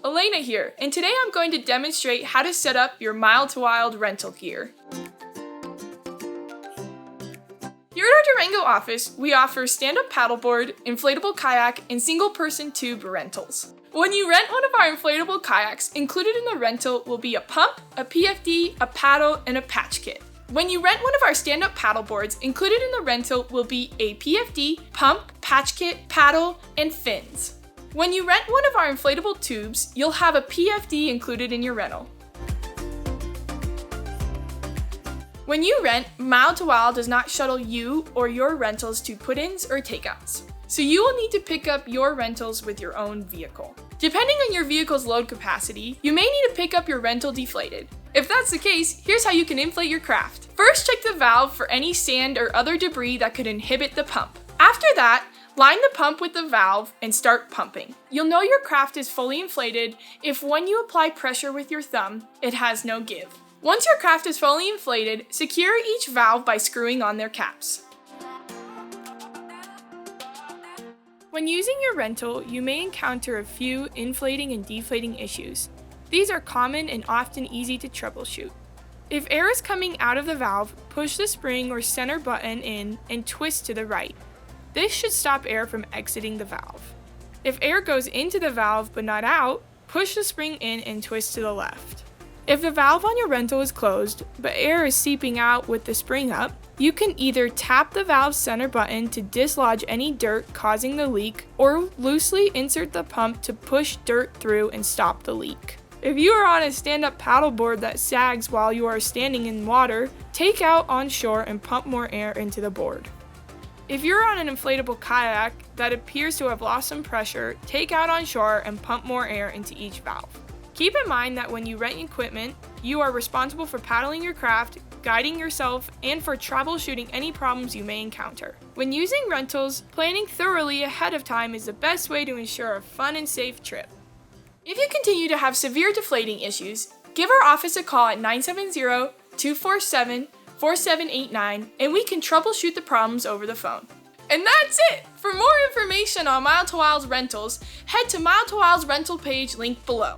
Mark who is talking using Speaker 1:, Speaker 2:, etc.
Speaker 1: Elena here, and today I'm going to demonstrate how to set up your Mild to Wild rental gear. Here at our Durango office, we offer stand-up paddleboard, inflatable kayak, and single-person tube rentals. When you rent one of our inflatable kayaks, included in the rental will be a pump, a PFD, a paddle, and a patch kit. When you rent one of our stand-up paddleboards, included in the rental will be a PFD, pump, patch kit, paddle, and fins. When you rent one of our inflatable tubes, you'll have a PFD included in your rental. When you rent, Mild to Wild does not shuttle you or your rentals to put-ins or takeouts, so you will need to pick up your rentals with your own vehicle. Depending on your vehicle's load capacity, you may need to pick up your rental deflated. If that's the case, here's how you can inflate your craft. First, check the valve for any sand or other debris that could inhibit the pump. After that, line the pump with the valve and start pumping. You'll know your craft is fully inflated if when you apply pressure with your thumb, it has no give. Once your craft is fully inflated, secure each valve by screwing on their caps. When using your rental, you may encounter a few inflating and deflating issues. These are common and often easy to troubleshoot. If air is coming out of the valve, push the spring or center button in and twist to the right. This should stop air from exiting the valve. If air goes into the valve but not out, push the spring in and twist to the left. If the valve on your rental is closed, but air is seeping out with the spring up, you can either tap the valve center button to dislodge any dirt causing the leak, or loosely insert the pump to push dirt through and stop the leak. If you are on a stand-up paddleboard that sags while you are standing in water, take out on shore and pump more air into the board. If you're on an inflatable kayak that appears to have lost some pressure, take out on shore and pump more air into each valve. Keep in mind that when you rent equipment, you are responsible for paddling your craft, guiding yourself, and for troubleshooting any problems you may encounter. When using rentals, planning thoroughly ahead of time is the best way to ensure a fun and safe trip. If you continue to have severe deflating issues, give our office a call at 970-247-4789 and we can troubleshoot the problems over the phone. And that's it! For more information on Mild to Wild's rentals, head to Mild to Wild's rental page linked below.